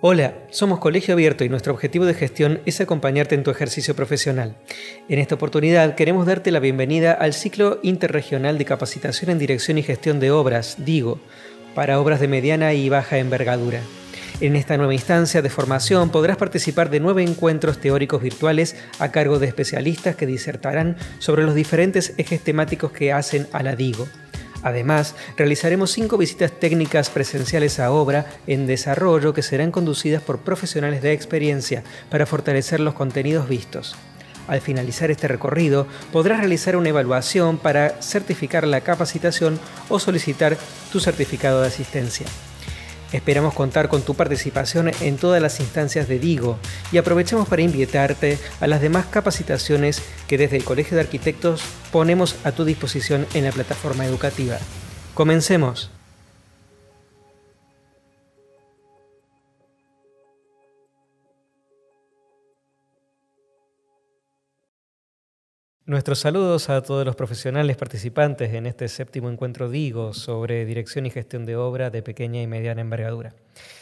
Hola, somos Colegio Abierto y nuestro objetivo de gestión es acompañarte en tu ejercicio profesional. En esta oportunidad queremos darte la bienvenida al ciclo interregional de capacitación en dirección y gestión de obras, DIGO, para obras de mediana y baja envergadura. En esta nueva instancia de formación podrás participar de 9 encuentros teóricos virtuales a cargo de especialistas que disertarán sobre los diferentes ejes temáticos que hacen a la DIGO. Además, realizaremos 5 visitas técnicas presenciales a obra en desarrollo que serán conducidas por profesionales de experiencia para fortalecer los contenidos vistos. Al finalizar este recorrido, podrás realizar una evaluación para certificar la capacitación o solicitar tu certificado de asistencia. Esperamos contar con tu participación en todas las instancias de DIGO y aprovechamos para invitarte a las demás capacitaciones que desde el Colegio de Arquitectos ponemos a tu disposición en la plataforma educativa. ¡Comencemos! Nuestros saludos a todos los profesionales participantes en este 7º encuentro DIGO sobre dirección y gestión de obra de pequeña y mediana envergadura.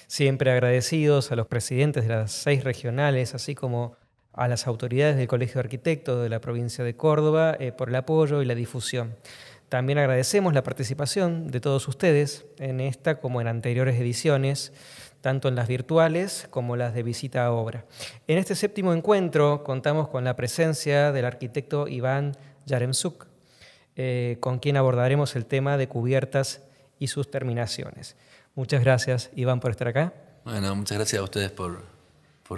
Siempre agradecidos a los presidentes de las 6 regionales, así como a las autoridades del Colegio de Arquitectos de la provincia de Córdoba por el apoyo y la difusión. También agradecemos la participación de todos ustedes en esta como en anteriores ediciones, tanto en las virtuales como las de visita a obra. En este 7º encuentro contamos con la presencia del arquitecto Iván Yaremchuk, con quien abordaremos el tema de cubiertas y sus terminaciones. Muchas gracias, Iván, por estar acá. Bueno, muchas gracias a ustedes por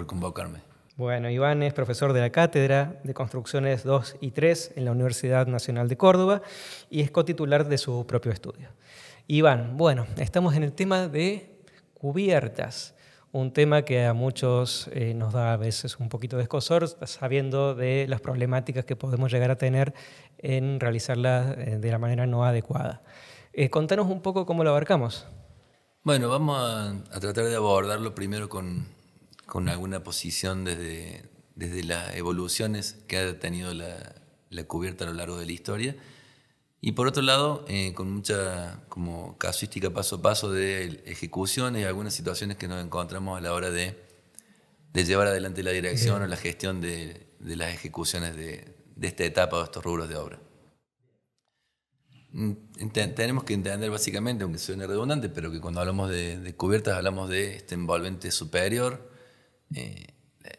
convocarme. Bueno, Iván es profesor de la Cátedra de Construcciones 2 y 3 en la Universidad Nacional de Córdoba y es cotitular de su propio estudio. Iván, bueno, estamos en el tema de cubiertas, un tema que a muchos nos da a veces un poquito de escozor, sabiendo de las problemáticas que podemos llegar a tener en realizarlas de la manera no adecuada. Contanos un poco cómo lo abarcamos. Bueno, vamos a tratar de abordarlo primero con alguna posición desde las evoluciones que ha tenido la cubierta a lo largo de la historia. Y por otro lado, con mucha como casuística paso a paso de ejecuciones y algunas situaciones que nos encontramos a la hora de llevar adelante la dirección o la gestión de las ejecuciones de esta etapa o de estos rubros de obra. Tenemos que entender básicamente, aunque suene redundante, pero que cuando hablamos de cubiertas hablamos de este envolvente superior,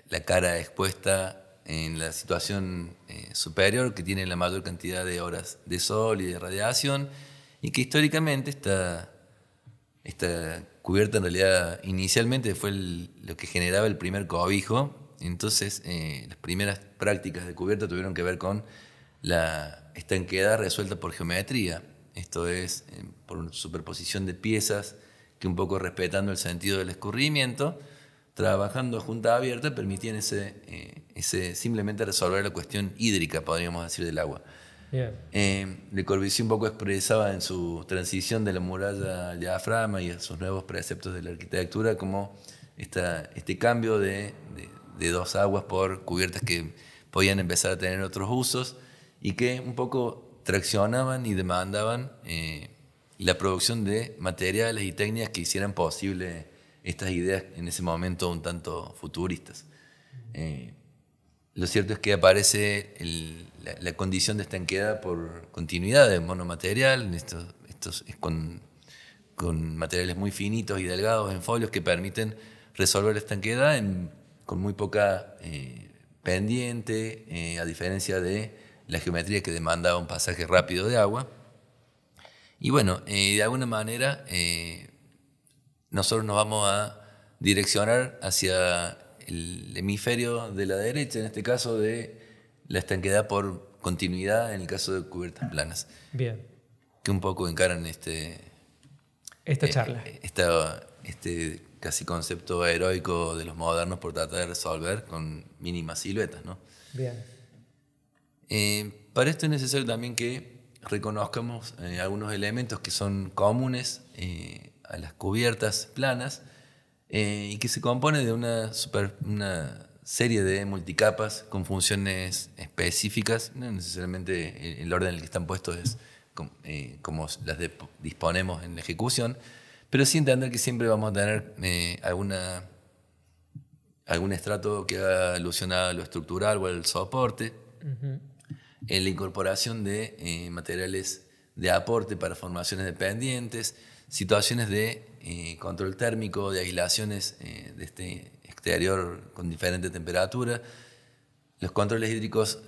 la cara expuesta en la situación superior, que tiene la mayor cantidad de horas de sol y de radiación, y que históricamente esta cubierta en realidad inicialmente fue lo que generaba el primer cobijo. Entonces las primeras prácticas de cubierta tuvieron que ver con la estanqueidad resuelta por geometría, esto es por superposición de piezas que, un poco respetando el sentido del escurrimiento, trabajando a junta abierta, permitían simplemente resolver la cuestión hídrica, podríamos decir, del agua. Le Corbusier un poco expresaba en su transición de la muralla al diafragma y a sus nuevos preceptos de la arquitectura como este cambio de 2 aguas por cubiertas que podían empezar a tener otros usos y que un poco traccionaban y demandaban la producción de materiales y técnicas que hicieran posible estas ideas en ese momento un tanto futuristas. Lo cierto es que aparece la condición de estanqueidad por continuidad de monomaterial, con materiales muy finitos y delgados en folios que permiten resolver la estanqueidad con muy poca pendiente, a diferencia de la geometría que demandaba un pasaje rápido de agua. Y bueno, de alguna manera nosotros nos vamos a direccionar hacia el hemisferio de la derecha, en este caso de la estanqueidad por continuidad, en el caso de cubiertas planas. Bien. Que un poco encaran esta charla. Este casi concepto heroico de los modernos por tratar de resolver con mínimas siluetas, ¿no? Bien. Para esto es necesario también que reconozcamos algunos elementos que son comunes a las cubiertas planas y que se compone de una serie de multicapas con funciones específicas. No necesariamente el orden en el que están puestos es como las disponemos en la ejecución, pero sí entender que siempre vamos a tener alguna algún estrato que haga alusión a lo estructural o al soporte, la incorporación de materiales de aporte para formaciones dependientes, situaciones de control térmico, de aislaciones de este exterior con diferente temperatura, los controles hídricos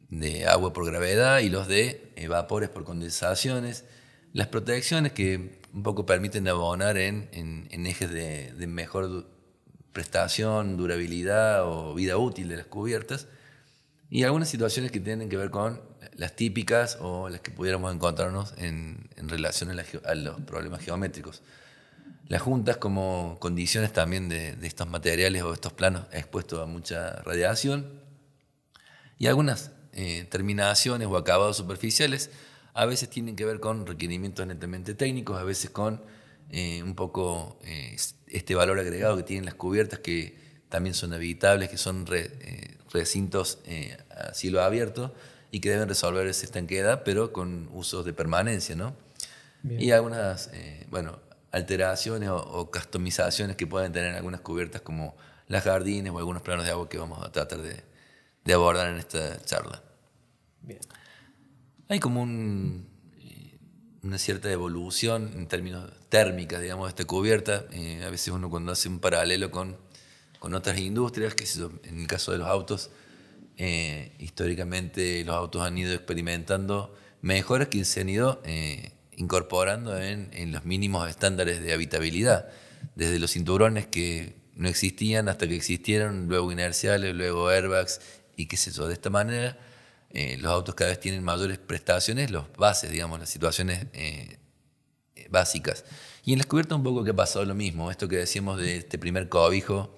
de agua por gravedad y los de vapores por condensaciones, las protecciones que un poco permiten abonar en ejes de mejor prestación, durabilidad o vida útil de las cubiertas, y algunas situaciones que tienen que ver con las típicas o las que pudiéramos encontrarnos en relación a los problemas geométricos. Las juntas como condiciones también de estos materiales o estos planos expuestos a mucha radiación, y algunas terminaciones o acabados superficiales a veces tienen que ver con requerimientos netamente técnicos, a veces con un poco este valor agregado que tienen las cubiertas, que también son habitables, que son recintos a cielo abierto y que deben resolver esa estanqueidad, pero con usos de permanencia, ¿no? Bien. Y algunas alteraciones o customizaciones que pueden tener algunas cubiertas, como las jardines o algunos planos de agua que vamos a tratar de abordar en esta charla. Bien. Hay como una cierta evolución en términos térmicos, digamos, de esta cubierta. A veces uno, cuando hace un paralelo con otras industrias, que en el caso de los autos, históricamente los autos han ido experimentando mejoras que se han ido incorporando en los mínimos estándares de habitabilidad, desde los cinturones que no existían hasta que existieron, luego inerciales, luego airbags y qué sé yo. De esta manera los autos cada vez tienen mayores prestaciones, los bases, digamos, las situaciones básicas. Y en las cubiertas un poco que ha pasado lo mismo, esto que decíamos de este primer cobijo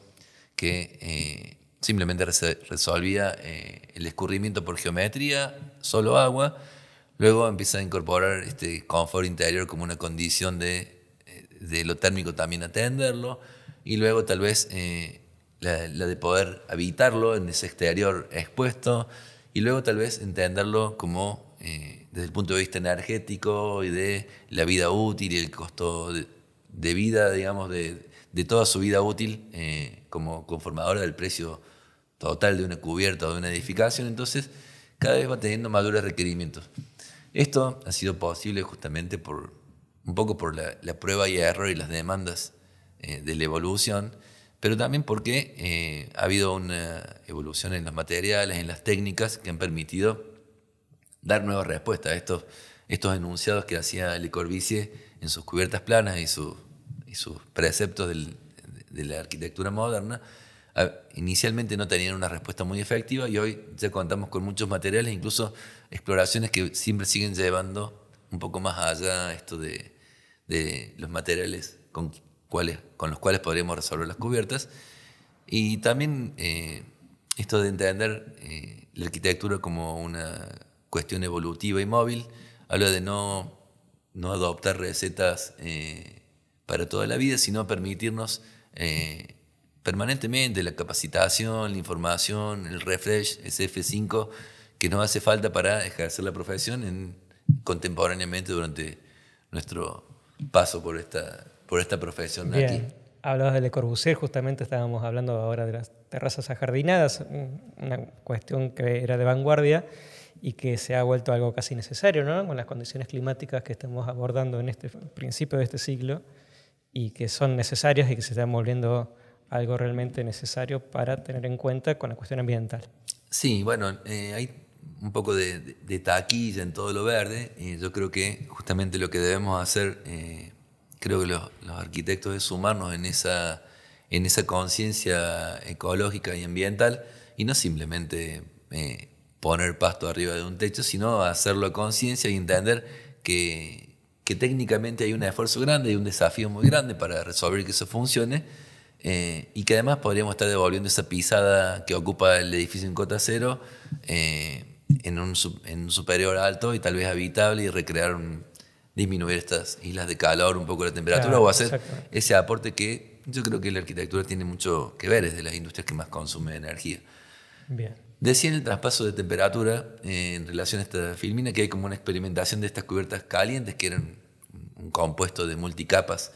que simplemente resolvía el escurrimiento por geometría, solo agua. Luego empieza a incorporar este confort interior como una condición de lo térmico también atenderlo, y luego tal vez la de poder habitarlo en ese exterior expuesto, y luego tal vez entenderlo como desde el punto de vista energético y de la vida útil y el costo de vida, digamos, de toda su vida útil como conformadora del precio total de una cubierta o de una edificación. Entonces cada vez va teniendo mayores requerimientos. Esto ha sido posible justamente un poco por la prueba y error y las demandas de la evolución, pero también porque ha habido una evolución en los materiales, en las técnicas, que han permitido dar nuevas respuestas a estos enunciados que hacía Le Corbusier en sus cubiertas planas y sus preceptos de la arquitectura moderna. Inicialmente no tenían una respuesta muy efectiva, y hoy ya contamos con muchos materiales, incluso exploraciones que siempre siguen llevando un poco más allá esto de los materiales con los cuales podríamos resolver las cubiertas. Y también esto de entender la arquitectura como una cuestión evolutiva y móvil, habla de no adoptar recetas para toda la vida, sino permitirnos permanentemente la capacitación, la información, el refresh, ese F5 que nos hace falta para ejercer la profesión contemporáneamente durante nuestro paso por esta profesión. Bien. Aquí. Hablabas de Le Corbusier, justamente estábamos hablando ahora de las terrazas ajardinadas, una cuestión que era de vanguardia y que se ha vuelto algo casi necesario, ¿no? Con las condiciones climáticas que estamos abordando en este principio de este siglo, y que son necesarias y que se están volviendo algo realmente necesario para tener en cuenta con la cuestión ambiental. Sí, bueno, hay un poco de taquilla en todo lo verde, y yo creo que justamente lo que debemos hacer, creo que los arquitectos, es sumarnos en esa conciencia ecológica y ambiental, y no simplemente poner pasto arriba de un techo, sino hacerlo a conciencia y entender que técnicamente hay un esfuerzo grande y un desafío muy grande para resolver que eso funcione, y que además podríamos estar devolviendo esa pisada que ocupa el edificio en cota cero en un superior alto y tal vez habitable, y recrear disminuir estas islas de calor, un poco la temperatura, claro, o hacer ese aporte que yo creo que la arquitectura tiene mucho que ver, es de las industrias que más consume energía. Bien. Decía en el traspaso de temperatura, en relación a esta filmina, que hay como una experimentación de estas cubiertas calientes, que eran un compuesto de multicapas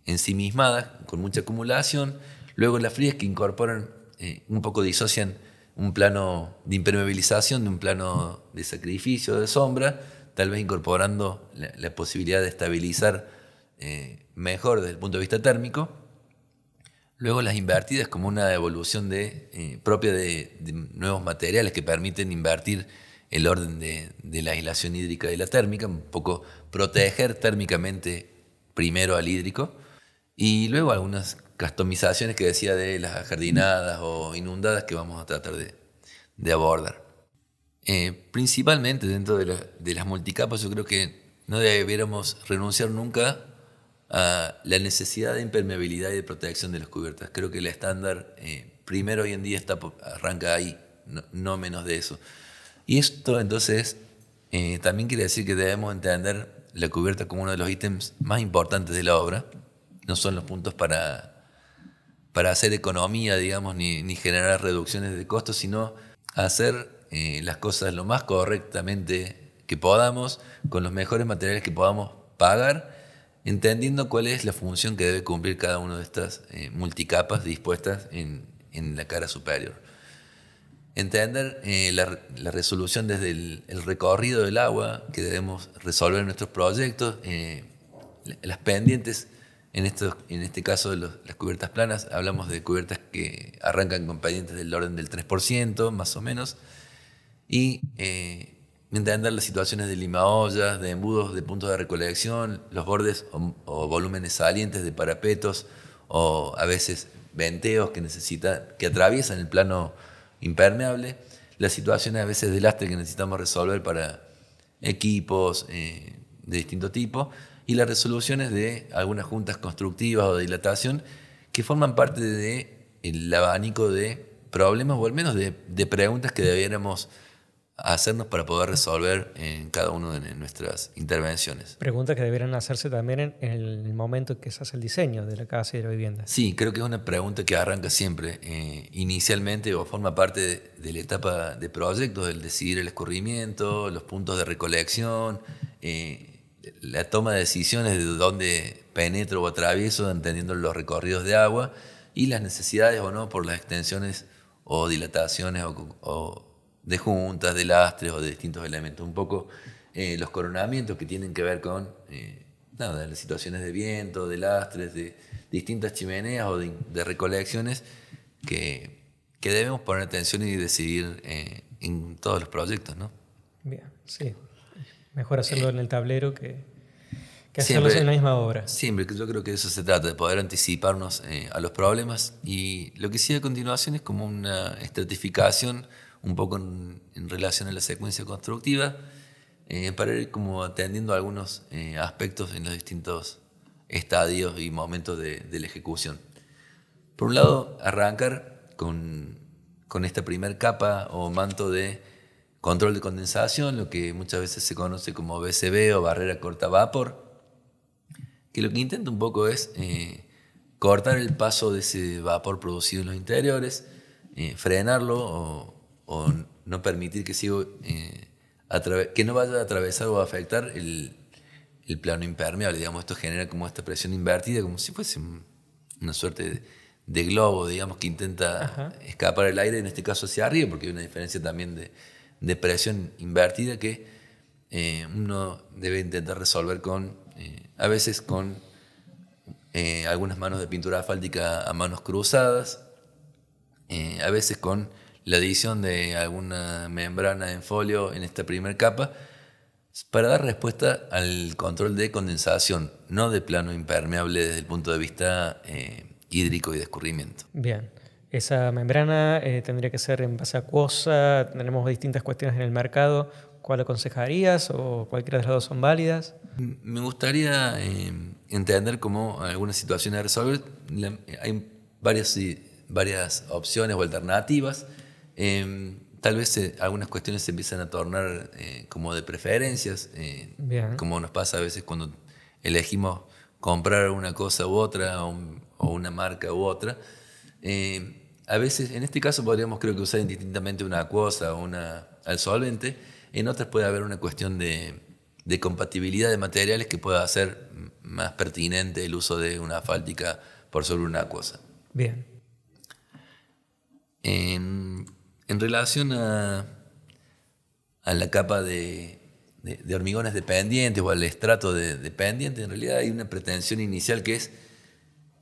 ensimismadas, con mucha acumulación. Luego las frías que incorporan, un poco disocian un plano de impermeabilización de un plano de sacrificio, de sombra, tal vez incorporando la posibilidad de estabilizar mejor desde el punto de vista térmico. Luego las invertidas como una evolución propia de nuevos materiales que permiten invertir el orden de la aislación hídrica y la térmica, un poco proteger térmicamente primero al hídrico, y luego algunas customizaciones que decía de las ajardinadas o inundadas que vamos a tratar de abordar. Principalmente dentro de las multicapas, yo creo que no debiéramos renunciar nunca a la necesidad de impermeabilidad y de protección de las cubiertas. Creo que el estándar primero hoy en día arranca ahí, no menos de eso. Y esto entonces también quiere decir que debemos entender la cubierta como uno de los ítems más importantes de la obra. No son los puntos para hacer economía, digamos, ni generar reducciones de costos, sino hacer las cosas lo más correctamente que podamos, con los mejores materiales que podamos pagar, entendiendo cuál es la función que debe cumplir cada una de estas multicapas dispuestas en la cara superior. Entender la resolución desde el recorrido del agua que debemos resolver en nuestros proyectos, las pendientes, en este caso de las cubiertas planas, hablamos de cubiertas que arrancan con pendientes del orden del 3%, más o menos, y entender las situaciones de limaollas, de embudos, de puntos de recolección, los bordes o volúmenes salientes de parapetos, o a veces venteos que atraviesan el plano impermeable, las situaciones a veces de lastre que necesitamos resolver para equipos de distinto tipo, y las resoluciones de algunas juntas constructivas o de dilatación que forman parte del abanico de problemas, o al menos de preguntas que debiéramos hacernos para poder resolver en cada una de nuestras intervenciones. Preguntas que deberían hacerse también en el momento en que se hace el diseño de la casa y de la vivienda. Sí, creo que es una pregunta que arranca siempre, inicialmente, o forma parte de la etapa de proyectos, el decidir el escurrimiento, los puntos de recolección, la toma de decisiones de dónde penetro o atravieso, entendiendo los recorridos de agua y las necesidades o no por las extensiones o dilataciones o de juntas, de lastres o de distintos elementos. Un poco los coronamientos que tienen que ver con las situaciones de viento, de lastres, de distintas chimeneas o de recolecciones que debemos poner atención y decidir en todos los proyectos, ¿no? Bien, sí. Mejor hacerlo en el tablero que hacerlo en la misma obra. Siempre, yo creo que de eso se trata, de poder anticiparnos a los problemas. Y lo que sigue a continuación es como una estratificación un poco en relación a la secuencia constructiva, para ir como atendiendo algunos aspectos en los distintos estadios y momentos de la ejecución. Por un lado, arrancar con esta primer capa o manto de control de condensación, lo que muchas veces se conoce como BCV o barrera corta vapor, que lo que intenta un poco es cortar el paso de ese vapor producido en los interiores, frenarlo o no permitir que que no vaya a atravesar o a afectar el plano impermeable. Digamos, esto genera como esta presión invertida, como si fuese una suerte de globo, digamos, que intenta escapar el aire, en este caso hacia arriba, porque hay una diferencia también de presión invertida que uno debe intentar resolver a veces con algunas manos de pintura asfáltica a manos cruzadas, a veces con la adición de alguna membrana en folio en esta primera capa, para dar respuesta al control de condensación, no de plano impermeable desde el punto de vista hídrico y de escurrimiento. Bien. Esa membrana tendría que ser en base acuosa. Tenemos distintas cuestiones en el mercado. ¿Cuál aconsejarías o cualquiera de las dos son válidas? Me gustaría entender cómo algunas situaciones a resolver. Hay varias opciones o alternativas. Tal vez algunas cuestiones se empiezan a tornar como de preferencias, como nos pasa a veces cuando elegimos comprar una cosa u otra o una marca u otra. A veces, en este caso podríamos creo que usar indistintamente una acuosa o al solvente. En otras puede haber una cuestión de compatibilidad de materiales que pueda hacer más pertinente el uso de una asfáltica por sobre una acuosa. Bien. En relación a la capa de hormigones dependientes o al estrato de pendiente, en realidad hay una pretensión inicial que es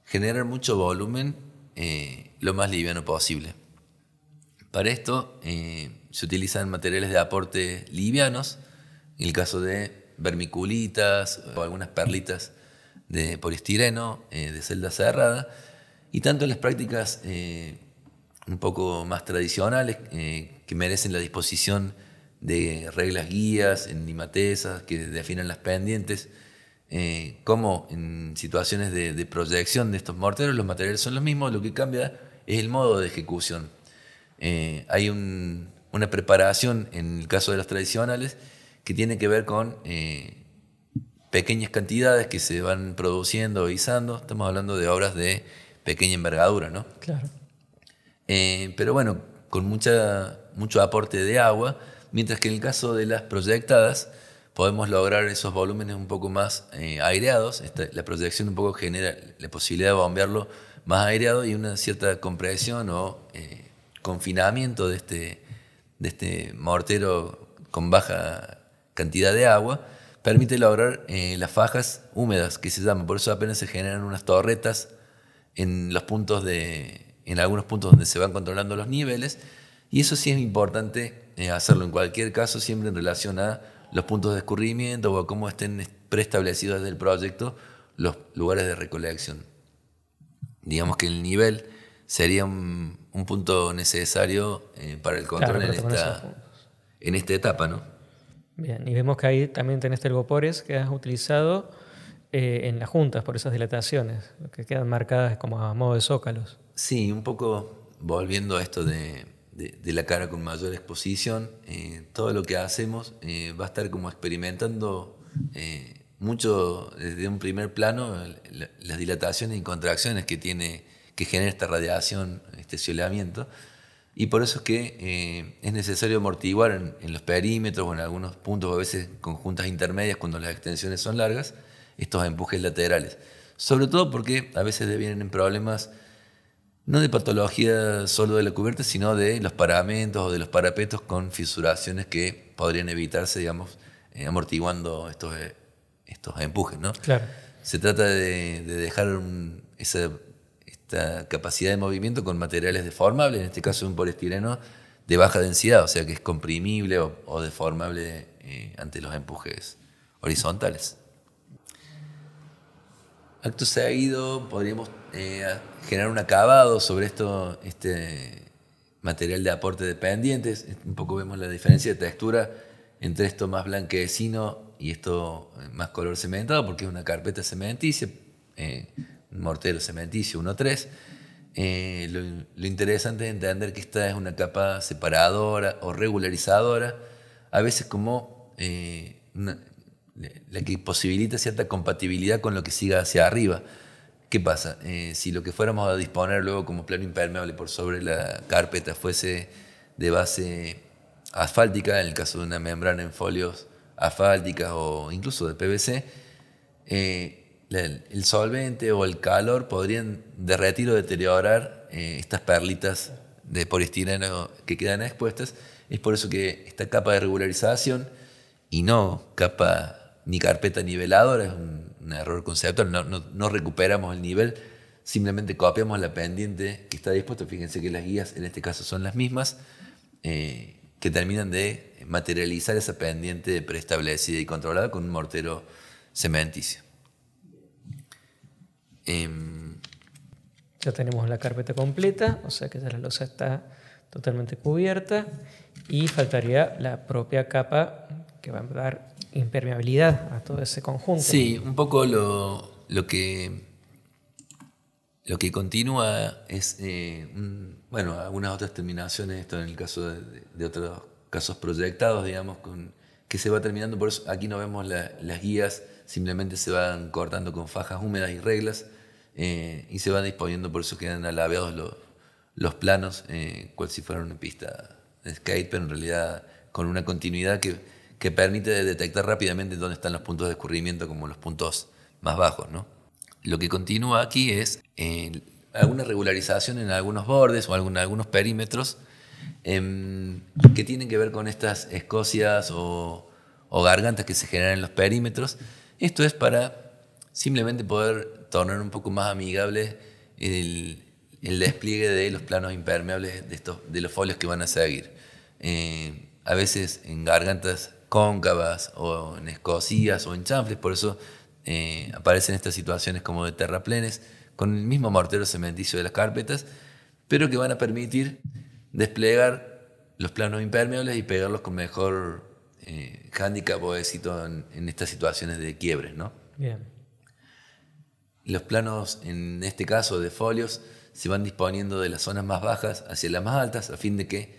generar mucho volumen lo más liviano posible. Para esto se utilizan materiales de aporte livianos, en el caso de vermiculitas o algunas perlitas de poliestireno, de celda cerrada, y tanto en las prácticas un poco más tradicionales que merecen la disposición de reglas guías en limatesas que definan las pendientes, como en situaciones de proyección de estos morteros los materiales son los mismos, lo que cambia es el modo de ejecución. Hay una preparación en el caso de los tradicionales que tiene que ver con pequeñas cantidades que se van produciendo o izando. Estamos hablando de obras de pequeña envergadura, ¿no? Claro. Pero bueno, con mucho aporte de agua, mientras que en el caso de las proyectadas podemos lograr esos volúmenes un poco más aireados. La proyección un poco genera la posibilidad de bombearlo más aireado y una cierta compresión o confinamiento de este mortero con baja cantidad de agua permite lograr las fajas húmedas, que se llaman. Por eso apenas se generan unas torretas en algunos puntos donde se van controlando los niveles, y eso sí es importante hacerlo en cualquier caso, siempre en relación a los puntos de escurrimiento o a cómo estén preestablecidos desde el proyecto los lugares de recolección. Digamos que el nivel sería un punto necesario para el control, claro, en esta etapa, ¿no? Bien, y vemos que ahí también tenés telgopores que has utilizado en las juntas por esas dilataciones, que quedan marcadas como a modo de zócalos. Sí, un poco volviendo a esto de la cara con mayor exposición, todo lo que hacemos va a estar como experimentando mucho desde un primer plano las dilataciones y contracciones que genera esta radiación, este soleamiento, y por eso es que es necesario amortiguar en los perímetros o en algunos puntos, a veces con juntas intermedias cuando las extensiones son largas, estos empujes laterales, sobre todo porque a veces devienen en problemas no de patología solo de la cubierta, sino de los paramentos o de los parapetos con fisuraciones que podrían evitarse, digamos, amortiguando estos empujes, ¿no? Claro. Se trata de dejar esta capacidad de movimiento con materiales deformables, en este caso un poliestireno de baja densidad, o sea que es comprimible o deformable ante los empujes horizontales. Acto seguido podríamos generar un acabado sobre este material de aporte de pendientes. Un poco vemos la diferencia de textura entre esto más blanquecino y esto más color cementado, porque es una carpeta cementicia, un mortero cementicio 1-3. Lo interesante es entender que esta es una capa separadora o regularizadora, a veces como la que posibilita cierta compatibilidad con lo que siga hacia arriba. ¿Qué pasa? Si lo que fuéramos a disponer luego como plano impermeable por sobre la carpeta fuese de base asfáltica, en el caso de una membrana en folios asfálticas o incluso de PVC, el solvente o el calor podrían derretir o deteriorar estas perlitas de poliestireno que quedan expuestas. Es por eso que esta capa de regularización y no capa ni carpeta niveladora es un error conceptual. No recuperamos el nivel, simplemente copiamos la pendiente que está dispuesta. Fíjense que las guías en este caso son las mismas, que terminan de materializar esa pendiente preestablecida y controlada con un mortero cementicio. Ya tenemos la carpeta completa, o sea que ya la losa está totalmente cubierta y faltaría la propia capa que va a dar impermeabilidad a todo ese conjunto. Sí, un poco lo que continúa es, algunas otras terminaciones, esto en el caso de otros casos proyectados, digamos, que se va terminando. Por eso aquí no vemos las guías, simplemente se van cortando con fajas húmedas y reglas y se van disponiendo, por eso quedan alabeados los planos, cual si fuera una pista de skate, pero en realidad con una continuidad que permite detectar rápidamente dónde están los puntos de escurrimiento, como los puntos más bajos, ¿no? Lo que continúa aquí es alguna regularización en algunos bordes o algunos perímetros que tienen que ver con estas escosias o gargantas que se generan en los perímetros. Esto es para simplemente poder tornar un poco más amigable el despliegue de los planos impermeables de los folios que van a seguir. A veces en gargantas cóncavas o en escosías o en chanfles, por eso aparecen estas situaciones como de terraplenes con el mismo mortero cementicio de las carpetas, pero que van a permitir desplegar los planos impermeables y pegarlos con mejor hándicap o éxito en estas situaciones de quiebres, ¿no? Bien. Los planos, en este caso de folios, se van disponiendo de las zonas más bajas hacia las más altas, a fin de que,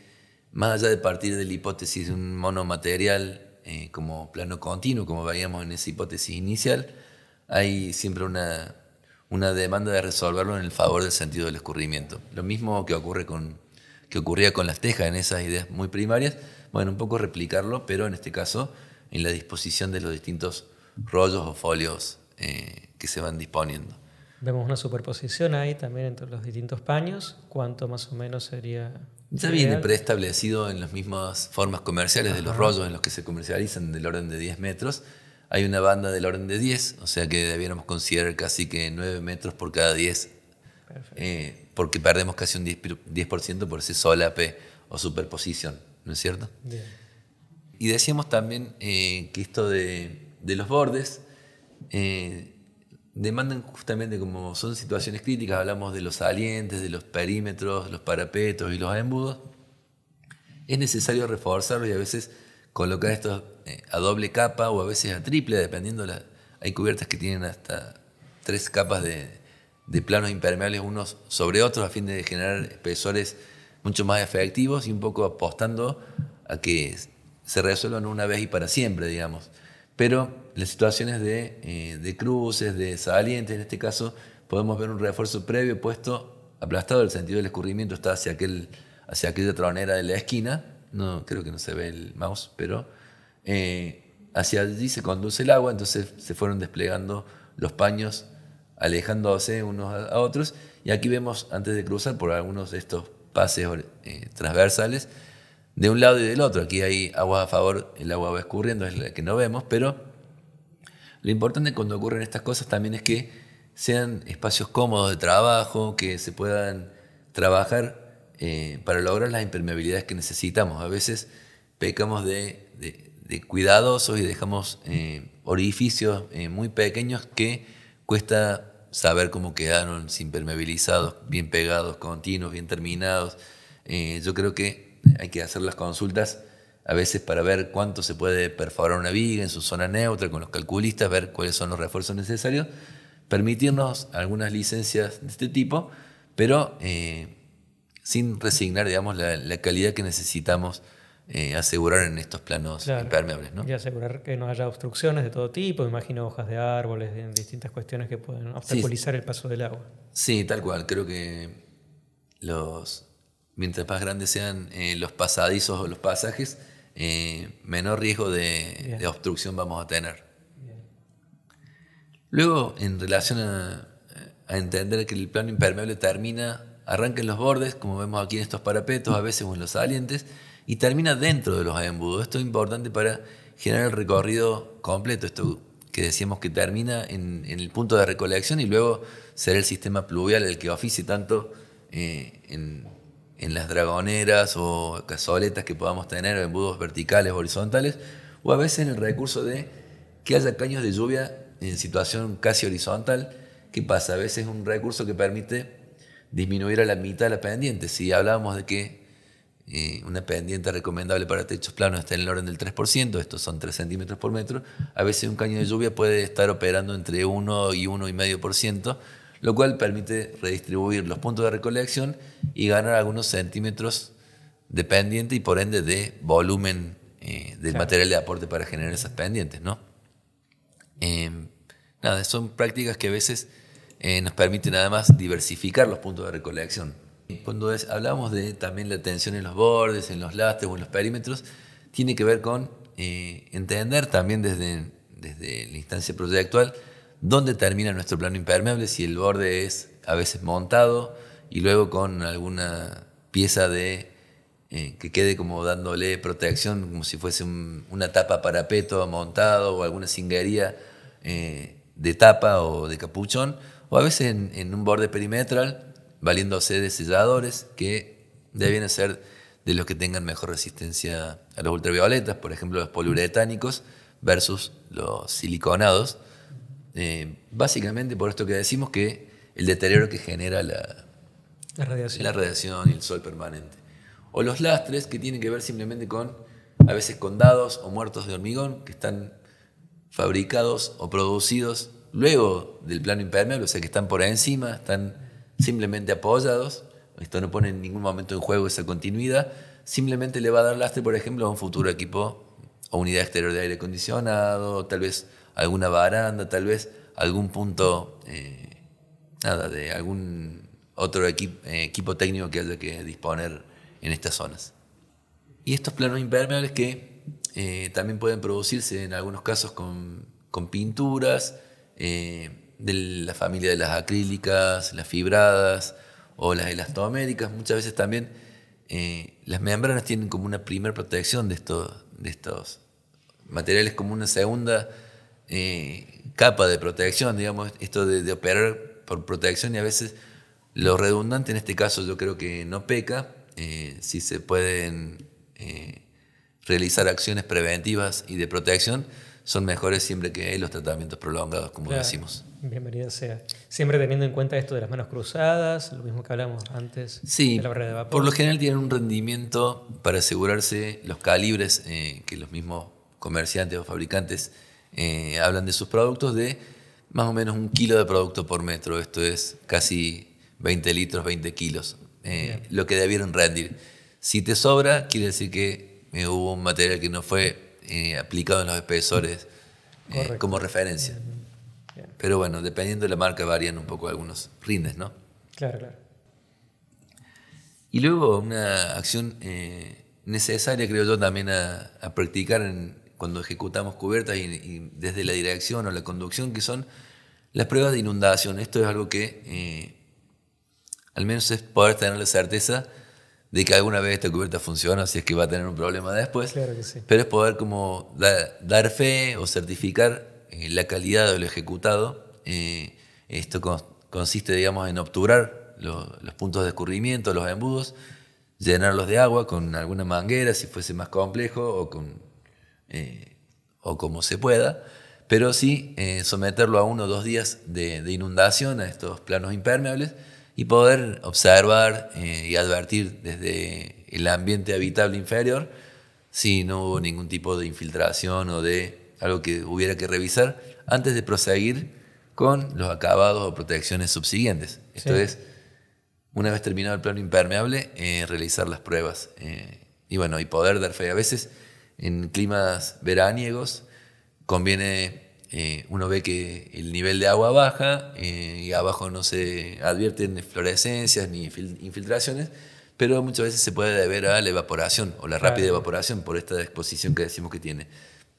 más allá de partir de la hipótesis de un monomaterial como plano continuo, como veíamos en esa hipótesis inicial, hay siempre una demanda de resolverlo en el favor del sentido del escurrimiento. Lo mismo que ocurría con las tejas en esas ideas muy primarias, bueno, un poco replicarlo, pero en este caso en la disposición de los distintos rollos o folios que se van disponiendo. Vemos una superposición ahí también entre los distintos paños. ¿Cuánto más o menos sería? Ya viene preestablecido en las mismas formas comerciales de los rollos en los que se comercializan del orden de 10 metros. Hay una banda del orden de 10, o sea que debiéramos considerar casi que 9 metros por cada 10, porque perdemos casi un 10% por ese solape o superposición, ¿no es cierto? Bien. Y decíamos también que esto de los bordes demandan justamente, como son situaciones críticas, hablamos de los salientes, de los perímetros, los parapetos y los embudos, es necesario reforzarlos y a veces colocar estos a doble capa o a veces a triple, dependiendo. Hay cubiertas que tienen hasta 3 capas de planos impermeables unos sobre otros a fin de generar espesores mucho más efectivos y un poco apostando a que se resuelvan una vez y para siempre, digamos. Pero las situaciones de cruces, de salientes, en este caso, podemos ver un refuerzo previo puesto, aplastado, el sentido del escurrimiento está hacia aquella tronera de la esquina, no, creo que no se ve el mouse, pero hacia allí se conduce el agua, entonces se fueron desplegando los paños, alejándose unos a otros, y aquí vemos, antes de cruzar por algunos de estos pases transversales, de un lado y del otro. Aquí hay agua a favor, el agua va escurriendo, es la que no vemos, pero lo importante cuando ocurren estas cosas también es que sean espacios cómodos de trabajo, que se puedan trabajar para lograr las impermeabilidades que necesitamos. A veces pecamos de cuidadosos y dejamos orificios muy pequeños que cuesta saber cómo quedaron impermeabilizados, bien pegados, continuos, bien terminados. Yo creo que hay que hacer las consultas a veces para ver cuánto se puede perforar una viga en su zona neutra con los calculistas, ver cuáles son los refuerzos necesarios, permitirnos algunas licencias de este tipo, pero sin resignar, digamos, la calidad que necesitamos asegurar en estos planos impermeables, ¿no? Y asegurar que no haya obstrucciones de todo tipo, imagino hojas de árboles, de distintas cuestiones que pueden obstaculizar el paso del agua. Sí, tal cual. Creo que mientras más grandes sean los pasadizos o los pasajes, menor riesgo de obstrucción vamos a tener. Bien. Luego, en relación a entender que el plano impermeable arranca en los bordes, como vemos aquí en estos parapetos, a veces o en los salientes, y termina dentro de los embudos. Esto es importante para generar el recorrido completo, esto que decíamos que termina en el punto de recolección y luego será el sistema pluvial el que oficie tanto en las dragoneras o cazoletas que podamos tener, o embudos verticales o horizontales, o a veces en el recurso de que haya caños de lluvia en situación casi horizontal. ¿Qué pasa? A veces es un recurso que permite disminuir a la mitad la pendiente. Si hablábamos de que una pendiente recomendable para techos planos está en el orden del 3%, estos son 3 centímetros por metro, a veces un caño de lluvia puede estar operando entre 1 y 1,5%, lo cual permite redistribuir los puntos de recolección y ganar algunos centímetros de pendiente y por ende de volumen del material de aporte para generar esas pendientes, ¿no? Son prácticas que a veces nos permiten además diversificar los puntos de recolección. Cuando hablamos de también la tensión en los bordes, en los lastres o en los perímetros, tiene que ver con entender también desde la instancia proyectual dónde termina nuestro plano impermeable, si el borde es a veces montado y luego con alguna pieza que quede como dándole protección, como si fuese una tapa parapeto montado o alguna cinguería de tapa o de capuchón, o a veces en un borde perimetral, valiéndose de selladores que deben ser de los que tengan mejor resistencia a los ultravioletas, por ejemplo los poliuretánicos versus los siliconados, básicamente por esto que decimos que el deterioro que genera la radiación y el sol permanente. O los lastres, que tienen que ver simplemente con, a veces con dados o muertos de hormigón, que están fabricados o producidos luego del plano impermeable, o sea que están por encima, están simplemente apoyados. Esto no pone en ningún momento en juego esa continuidad, simplemente le va a dar lastre, por ejemplo, a un futuro equipo o unidad exterior de aire acondicionado, tal vez alguna baranda, tal vez algún punto, de algún otro equipo técnico que haya que disponer en estas zonas. Y estos planos impermeables que también pueden producirse en algunos casos con pinturas de la familia de las acrílicas, las fibradas o las elastoméricas. Muchas veces también las membranas tienen como una primera protección de estos materiales, como una segunda capa de protección, digamos, esto de operar por protección, y a veces lo redundante en este caso yo creo que no peca. Si se pueden realizar acciones preventivas y de protección, son mejores siempre que los tratamientos prolongados, como decimos. Bienvenido sea. Siempre teniendo en cuenta esto de las manos cruzadas, lo mismo que hablamos antes, sí, de la barrera de vapor. Por lo general tienen un rendimiento para asegurarse los calibres que los mismos comerciantes o fabricantes hablan de sus productos, de más o menos 1 kilo de producto por metro. Esto es casi 20 litros, 20 kilos. Lo que debieron rendir. Si te sobra, quiere decir que hubo un material que no fue aplicado en los espesores como referencia. Pero bueno, dependiendo de la marca varían un poco algunos rindes, ¿no? Claro, claro. Y luego una acción necesaria, creo yo, también a practicar cuando ejecutamos cubiertas y desde la dirección o la conducción, que son las pruebas de inundación. Esto es algo que al menos es poder tener la certeza de que alguna vez esta cubierta funciona, si es que va a tener un problema después. Claro que sí. Pero es poder como dar fe o certificar la calidad de lo ejecutado. Esto consiste, digamos, en obturar los puntos de escurrimiento, los embudos, llenarlos de agua con alguna manguera, si fuese más complejo, o como se pueda, pero sí someterlo a 1 o 2 días de inundación a estos planos impermeables, y poder observar y advertir desde el ambiente habitable inferior si no hubo ningún tipo de infiltración o de algo que hubiera que revisar antes de proseguir con los acabados o protecciones subsiguientes. Esto es, una vez terminado el plano impermeable, realizar las pruebas y poder dar fe. A veces en climas veraniegos conviene, uno ve que el nivel de agua baja y abajo no se advierten fluorescencias ni infiltraciones, pero muchas veces se puede deber a la evaporación o la rápida evaporación por esta exposición que decimos que tiene.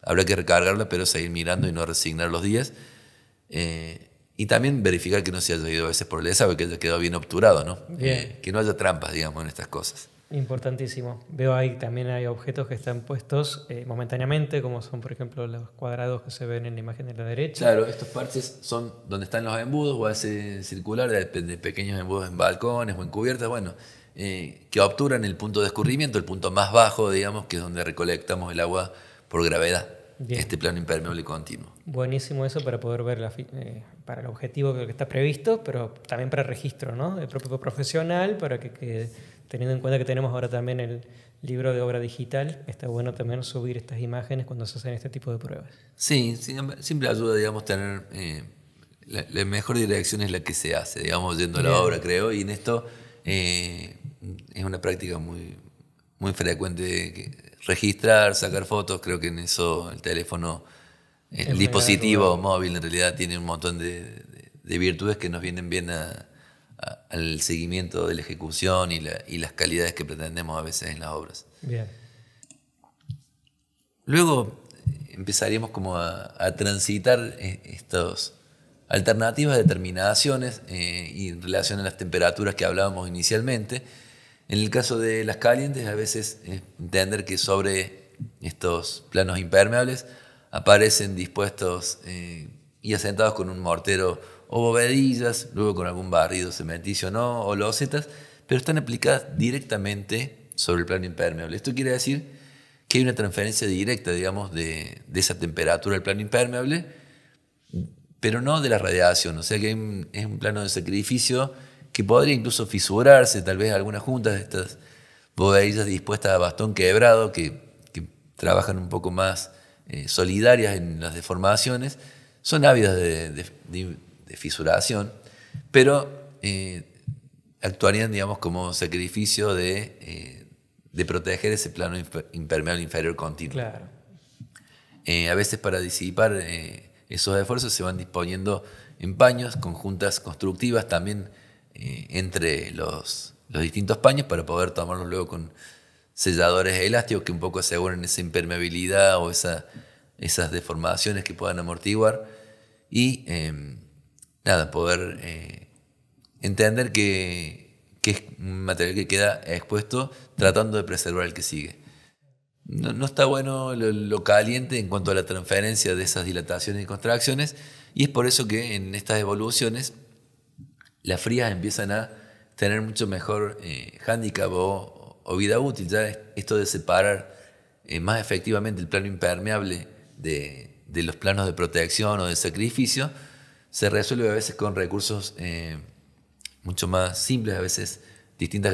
Habrá que recargarla, pero seguir mirando y no resignar los días. Y también verificar que no se haya ido a veces por el desagüe, que haya quedado bien obturado, ¿no? Que no haya trampas, digamos, en estas cosas. Importantísimo. Veo ahí también hay objetos que están puestos momentáneamente, como son, por ejemplo, los cuadrados que se ven en la imagen de la derecha. Claro, estos parches son donde están los embudos, o hace circular de pequeños embudos en balcones o en cubiertas, que obturan el punto de escurrimiento, el punto más bajo, digamos, que es donde recolectamos el agua por gravedad. Bien. Este plano impermeable continuo. Buenísimo eso para poder ver para el objetivo que está previsto, pero también para el registro, ¿no? El propio profesional, para que teniendo en cuenta que tenemos ahora también el libro de obra digital, está bueno también subir estas imágenes cuando se hacen este tipo de pruebas. Sí, siempre ayuda, digamos, tener la mejor dirección es la que se hace, digamos, yendo a la obra, creo, y en esto es una práctica muy, muy frecuente registrar, sacar fotos. Creo que en eso el teléfono, el dispositivo móvil en realidad tiene un montón de virtudes que nos vienen bien al seguimiento de la ejecución y las calidades que pretendemos a veces en las obras. Bien. Luego empezaríamos como a transitar estos alternativas de determinaciones y en relación a las temperaturas que hablábamos inicialmente. En el caso de las calientes, a veces entender que sobre estos planos impermeables aparecen dispuestos y asentados con un mortero o bovedillas, luego con algún barrido cementicio o losetas, pero están aplicadas directamente sobre el plano impermeable. Esto quiere decir que hay una transferencia directa, digamos, de esa temperatura al plano impermeable, pero no de la radiación. O sea que es un plano de sacrificio que podría incluso fisurarse, tal vez algunas juntas de estas bovedillas dispuestas a bastón quebrado que trabajan un poco más solidarias en las deformaciones, son ávidas de fisuración, pero actuarían, digamos, como sacrificio de proteger ese plano impermeable inferior continuo. Claro. A veces para disipar esos esfuerzos se van disponiendo en paños con juntas constructivas también entre los distintos paños para poder tomarlos luego con selladores elásticos que un poco aseguren esa impermeabilidad o esas deformaciones que puedan amortiguar y poder entender que es un material que queda expuesto tratando de preservar el que sigue. No está bueno lo caliente en cuanto a la transferencia de esas dilataciones y contracciones, y es por eso que en estas evoluciones las frías empiezan a tener mucho mejor hándicap o vida útil. Ya esto de separar más efectivamente el plano impermeable de los planos de protección o de sacrificio se resuelve a veces con recursos mucho más simples, a veces distintas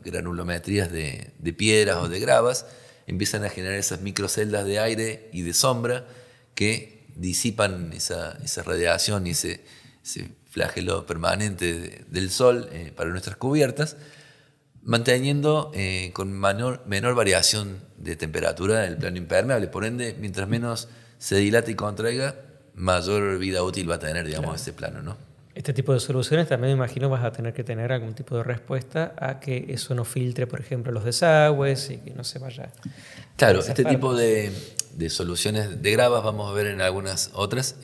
granulometrías de piedras o de gravas empiezan a generar esas microceldas de aire y de sombra que disipan esa radiación y ese flagelo permanente del sol para nuestras cubiertas, manteniendo con menor variación de temperatura el plano impermeable. Por ende, mientras menos se dilata y contraiga, mayor vida útil va a tener, digamos, claro, ese plano, ¿no? Este tipo de soluciones también me imagino vas a tener que tener algún tipo de respuesta a que eso no filtre, por ejemplo, los desagües y que no se vaya. Claro, este tipo de soluciones de gravas vamos a ver en algunas otras.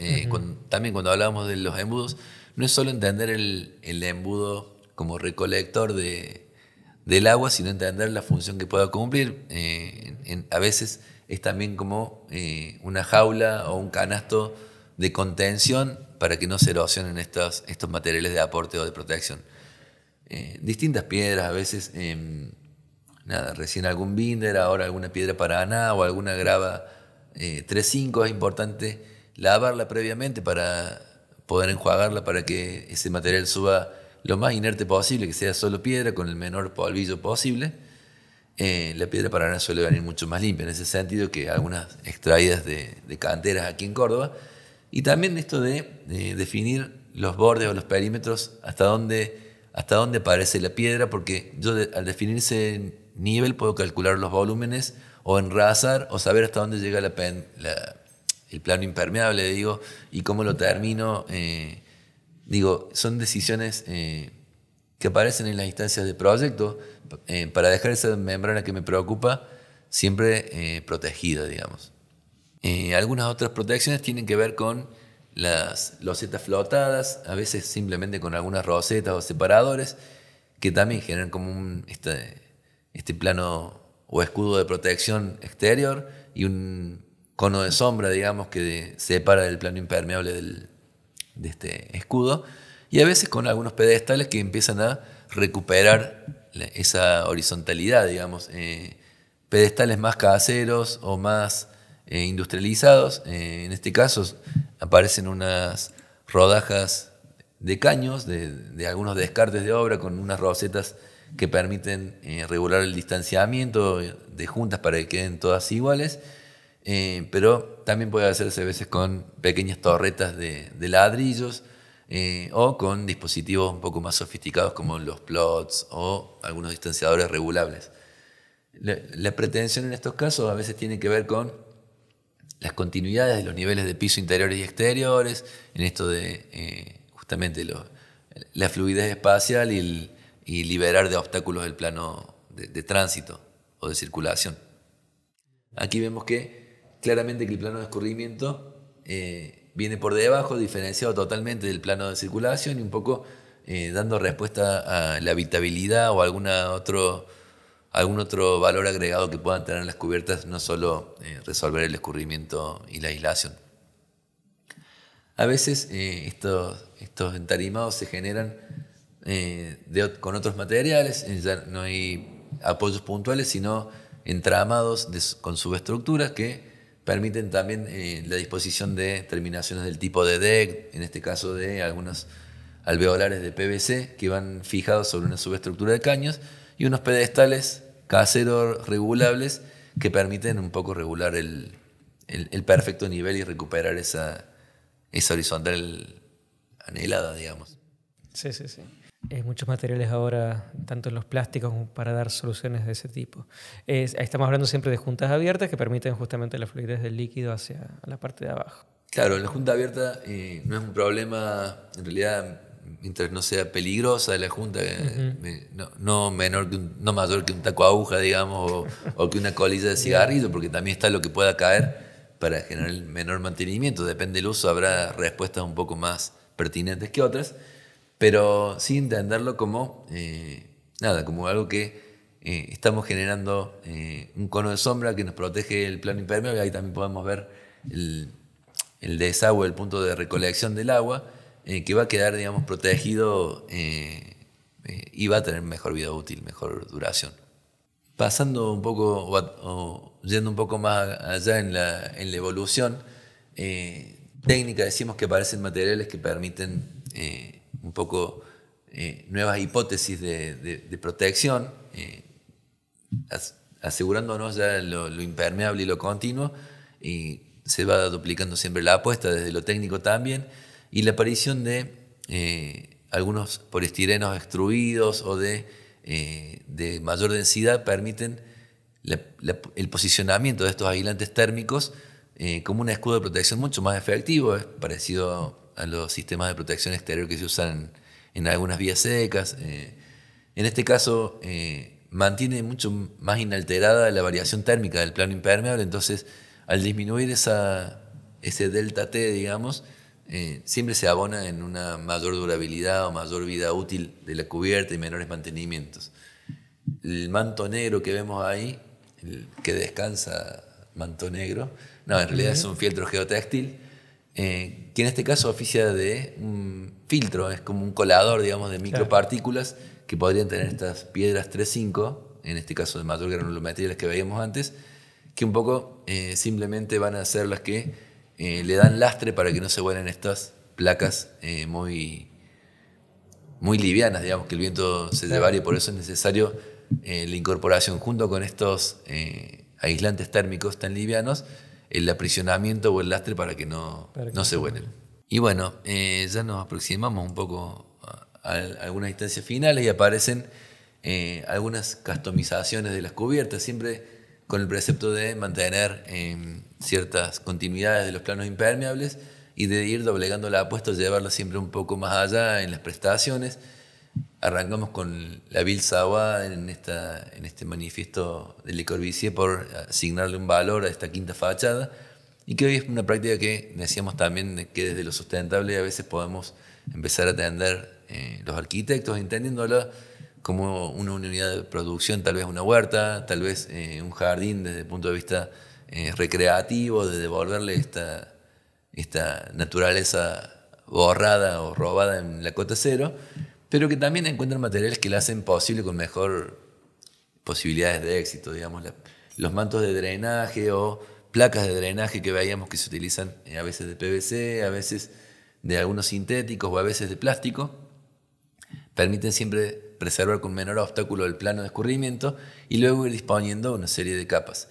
También cuando hablábamos de los embudos, no es solo entender el embudo como recolector del agua, sino entender la función que pueda cumplir. A veces es también como una jaula o un canasto de contención para que no se erosionen estos materiales de aporte o de protección. Distintas piedras, a veces, recién algún binder, ahora alguna piedra paraná o alguna grava 3.5, es importante lavarla previamente para poder enjuagarla para que ese material suba lo más inerte posible, que sea solo piedra con el menor polvillo posible. La piedra paraná suele venir mucho más limpia en ese sentido que algunas extraídas de canteras aquí en Córdoba. Y también esto de definir los bordes o los perímetros hasta dónde aparece la piedra, porque yo al definir ese nivel puedo calcular los volúmenes o enrazar o saber hasta dónde llega el plano impermeable, y cómo lo termino. Son decisiones que aparecen en las instancias de proyecto para dejar esa membrana que me preocupa siempre protegida, digamos. Algunas otras protecciones tienen que ver con las losetas flotadas, a veces simplemente con algunas rosetas o separadores, que también generan como este plano o escudo de protección exterior y un cono de sombra, digamos, que separa del plano impermeable de este escudo, y a veces con algunos pedestales que empiezan a recuperar esa horizontalidad, digamos, pedestales más caseros o más industrializados. En este caso aparecen unas rodajas de caños de algunos descartes de obra con unas rosetas que permiten regular el distanciamiento de juntas para que queden todas iguales, pero también puede hacerse a veces con pequeñas torretas de ladrillos o con dispositivos un poco más sofisticados como los plots o algunos distanciadores regulables. La pretensión en estos casos a veces tiene que ver con las continuidades de los niveles de piso interiores y exteriores, en esto de justamente la fluidez espacial y liberar de obstáculos el plano de tránsito o de circulación. Aquí vemos que claramente que el plano de escurrimiento viene por debajo, diferenciado totalmente del plano de circulación y un poco dando respuesta a la habitabilidad o algún otro valor agregado que puedan tener las cubiertas, no solo resolver el escurrimiento y la aislación. A veces estos entarimados se generan con otros materiales, ya no hay apoyos puntuales, sino entramados con subestructuras que permiten también la disposición de terminaciones del tipo de deck, en este caso de algunos alveolares de PVC que van fijados sobre una subestructura de caños, y unos pedestales caseros regulables que permiten un poco regular el perfecto nivel y recuperar esa horizontal anhelada, digamos. Sí. Hay muchos materiales ahora, tanto en los plásticos como para dar soluciones de ese tipo. Estamos hablando siempre de juntas abiertas que permiten justamente la fluidez del líquido hacia la parte de abajo. Claro, la junta abierta no es un problema, en realidad, mientras no sea peligrosa la junta, no mayor que un taco aguja, digamos, o que una colilla de cigarrillo, porque también está lo que pueda caer para generar el menor mantenimiento. Depende del uso, habrá respuestas un poco más pertinentes que otras, pero sí entenderlo como como algo que estamos generando un cono de sombra que nos protege el plano impermeable. Ahí también podemos ver el desagüe, el punto de recolección del agua, que va a quedar, digamos, protegido y va a tener mejor vida útil, mejor duración. Pasando un poco, o yendo un poco más allá en la evolución técnica, decimos que aparecen materiales que permiten un poco nuevas hipótesis de protección, asegurándonos ya lo impermeable y lo continuo, y se va duplicando siempre la apuesta desde lo técnico también, y la aparición de algunos poliestirenos extruidos o de mayor densidad permiten el posicionamiento de estos aislantes térmicos como un escudo de protección mucho más efectivo. Es parecido a los sistemas de protección exterior que se usan en algunas vías secas. En este caso mantiene mucho más inalterada la variación térmica del plano impermeable, entonces al disminuir ese delta T, digamos, siempre se abona en una mayor durabilidad o mayor vida útil de la cubierta y menores mantenimientos. El manto negro que vemos ahí, el que descansa, manto negro, no, en realidad es un fieltro geotextil, que en este caso oficia de un filtro, es como un colador, digamos, de micropartículas que podrían tener estas piedras 3,5, en este caso de mayor granulometría, las que veíamos antes, que un poco simplemente van a ser las que le dan lastre para que no se vuelen estas placas muy livianas, digamos, que el viento se llevaría, y por eso es necesario la incorporación junto con estos aislantes térmicos tan livianos, el aprisionamiento o el lastre para que no se vuelen. Y bueno, ya nos aproximamos un poco a algunas instancias finales y aparecen algunas customizaciones de las cubiertas, siempre con el precepto de mantener ciertas continuidades de los planos impermeables y de ir doblegando la apuesta, llevarla siempre un poco más allá en las prestaciones. Arrancamos con la Ville Savoie en este manifiesto de Le Corbusier por asignarle un valor a esta quinta fachada, y que hoy es una práctica que decíamos también que desde lo sustentable a veces podemos empezar a atender los arquitectos, entendiéndola como una unidad de producción, tal vez una huerta, tal vez un jardín desde el punto de vista recreativo, de devolverle esta naturaleza borrada o robada en la cota cero, pero que también encuentran materiales que la hacen posible con mejor posibilidades de éxito, digamos, los mantos de drenaje o placas de drenaje que veíamos que se utilizan a veces de PVC, a veces de algunos sintéticos o a veces de plástico, permiten siempre preservar con menor obstáculo el plano de escurrimiento y luego ir disponiendo una serie de capas.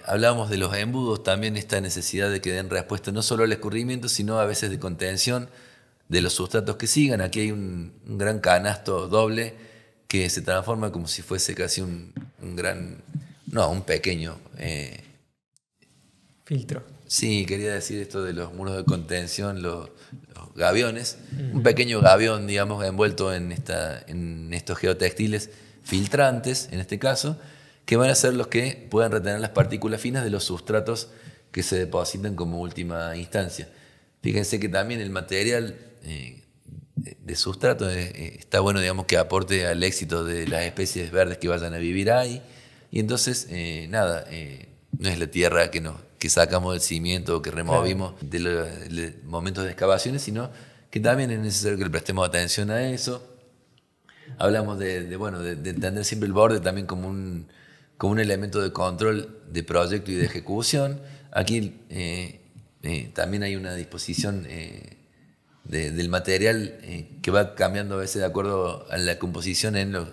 Hablábamos de los embudos, también esta necesidad de que den respuesta no solo al escurrimiento, sino a veces de contención de los sustratos que sigan. Aquí hay un gran canasto doble que se transforma como si fuese casi un pequeño filtro. Sí, quería decir esto de los muros de contención, los gaviones. Un pequeño gavión, digamos, envuelto en estos geotextiles filtrantes, en este caso, que van a ser los que puedan retener las partículas finas de los sustratos que se depositan como última instancia. Fíjense que también el material de sustrato está bueno, digamos, que aporte al éxito de las especies verdes que vayan a vivir ahí. Y entonces, no es la tierra que sacamos del cimiento o que removimos de los momentos de excavaciones, sino que también es necesario que le prestemos atención a eso. Hablamos de entender siempre el borde también como un elemento de control de proyecto y de ejecución. Aquí también hay una disposición del material que va cambiando a veces de acuerdo a la composición en los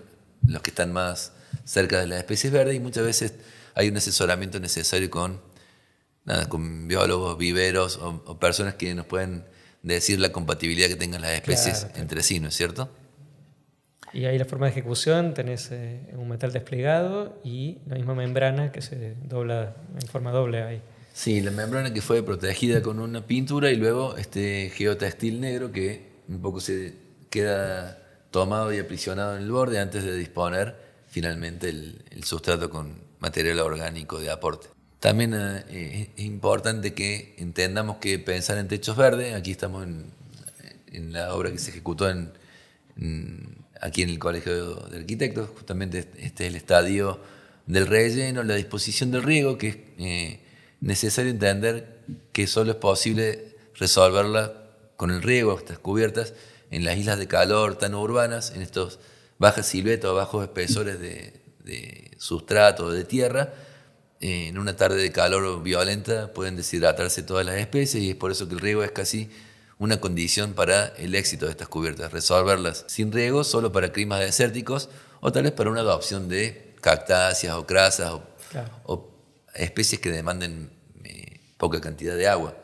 que están más cerca de las especies verdes, y muchas veces hay un asesoramiento necesario con biólogos, viveros o personas que nos pueden decir la compatibilidad que tengan las especies entre sí, ¿no es cierto? Y ahí la forma de ejecución, tenés un metal desplegado y la misma membrana que se dobla en forma doble ahí. Sí, la membrana que fue protegida con una pintura y luego este geotextil negro que un poco se queda tomado y aprisionado en el borde antes de disponer finalmente el sustrato con material orgánico de aporte. También es importante que entendamos que pensar en techos verdes, aquí estamos en la obra que se ejecutó aquí en el Colegio de Arquitectos, justamente este es el estadio del relleno, la disposición del riego, que es necesario entender que solo es posible resolverla con el riego, estas cubiertas, en las islas de calor tan urbanas, en estos bajas siluetas o bajos espesores de sustrato o de tierra. En una tarde de calor violenta pueden deshidratarse todas las especies y es por eso que el riego es casi una condición para el éxito de estas cubiertas. Resolverlas sin riego solo para climas desérticos o tal vez para una adopción de cactáceas o crasas o especies que demanden poca cantidad de agua.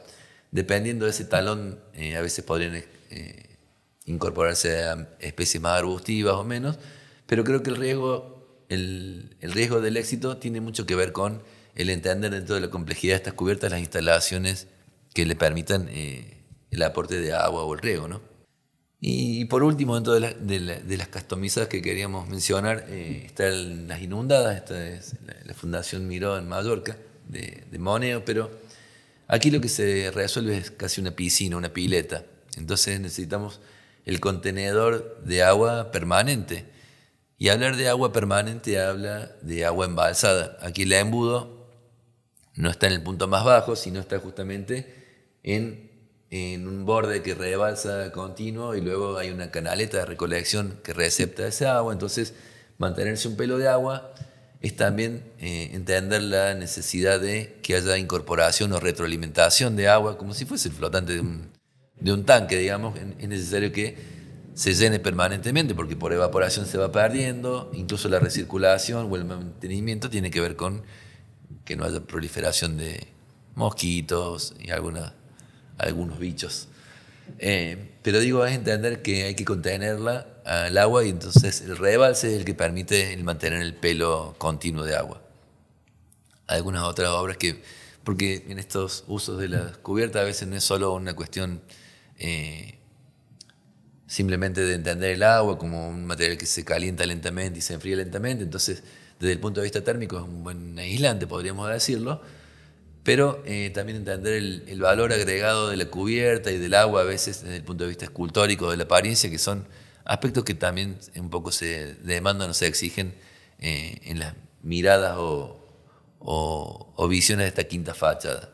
Dependiendo de ese talón, a veces podrían incorporarse a especies más arbustivas o menos, pero creo que el riesgo del éxito tiene mucho que ver con el entender dentro de la complejidad de estas cubiertas las instalaciones que le permitan el aporte de agua o el riego, ¿no? Y por último, dentro de las customizadas que queríamos mencionar, están las inundadas. Esta es la Fundación Miró en Mallorca, de Moneo, pero aquí lo que se resuelve es casi una piscina, una pileta. Entonces necesitamos el contenedor de agua permanente. Y hablar de agua permanente habla de agua embalsada. Aquí el embudo no está en el punto más bajo, sino está justamente en un borde que rebalsa continuo y luego hay una canaleta de recolección que recepta ese agua. Entonces, mantenerse un pelo de agua es también entender la necesidad de que haya incorporación o retroalimentación de agua, como si fuese el flotante de un tanque, digamos. Es necesario que se llene permanentemente porque por evaporación se va perdiendo. Incluso la recirculación o el mantenimiento tiene que ver con que no haya proliferación de mosquitos y algunos bichos. Pero digo, es entender que hay que contenerla al agua y entonces el rebalse es el que permite el mantener el pelo continuo de agua. Algunas otras obras porque en estos usos de las cubiertas a veces no es solo una cuestión simplemente de entender el agua como un material que se calienta lentamente y se enfría lentamente, entonces desde el punto de vista térmico es un buen aislante, podríamos decirlo, pero también entender el valor agregado de la cubierta y del agua a veces desde el punto de vista escultórico de la apariencia, que son aspectos que también un poco se demandan o se exigen en las miradas o visiones de esta quinta fachada.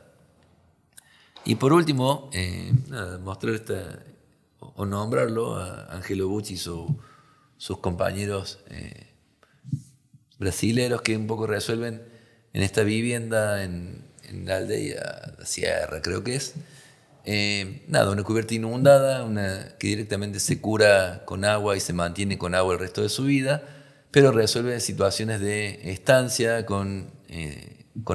Y por último, mostrar o nombrarlo a Angelo Bucci y sus compañeros brasileros que un poco resuelven en esta vivienda en la aldea de Sierra, creo que es. Una cubierta inundada, que directamente se cura con agua y se mantiene con agua el resto de su vida, pero resuelve situaciones de estancia con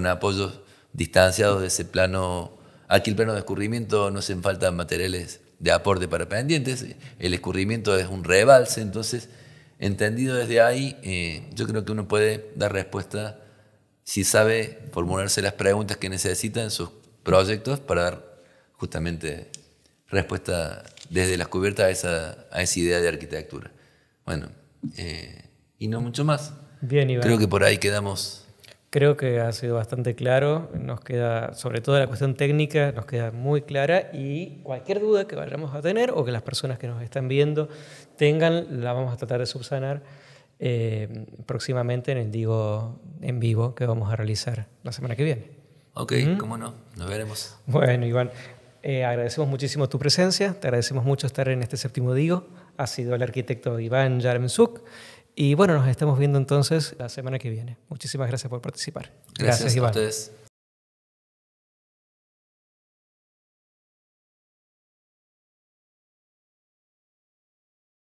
apoyos distanciados de ese plano. Aquí el plano de escurrimiento no hacen falta materiales de aporte para pendientes, el escurrimiento es un rebalse, entonces, entendido desde ahí, yo creo que uno puede dar respuesta si sabe formularse las preguntas que necesita en sus proyectos para dar justamente respuesta desde las cubiertas a esa idea de arquitectura. Bueno, y no mucho más. Bien, Iván. Creo que por ahí quedamos. Creo que ha sido bastante claro, nos queda, sobre todo la cuestión técnica, nos queda muy clara, y cualquier duda que vayamos a tener o que las personas que nos están viendo tengan, la vamos a tratar de subsanar próximamente en el Digo en vivo que vamos a realizar la semana que viene. Ok, cómo no, nos veremos. Bueno, Iván, agradecemos muchísimo tu presencia, te agradecemos mucho estar en este séptimo Digo, ha sido el arquitecto Iván Yaremchuk. Y bueno, nos estamos viendo entonces la semana que viene. Muchísimas gracias por participar. Gracias Iván. a ustedes.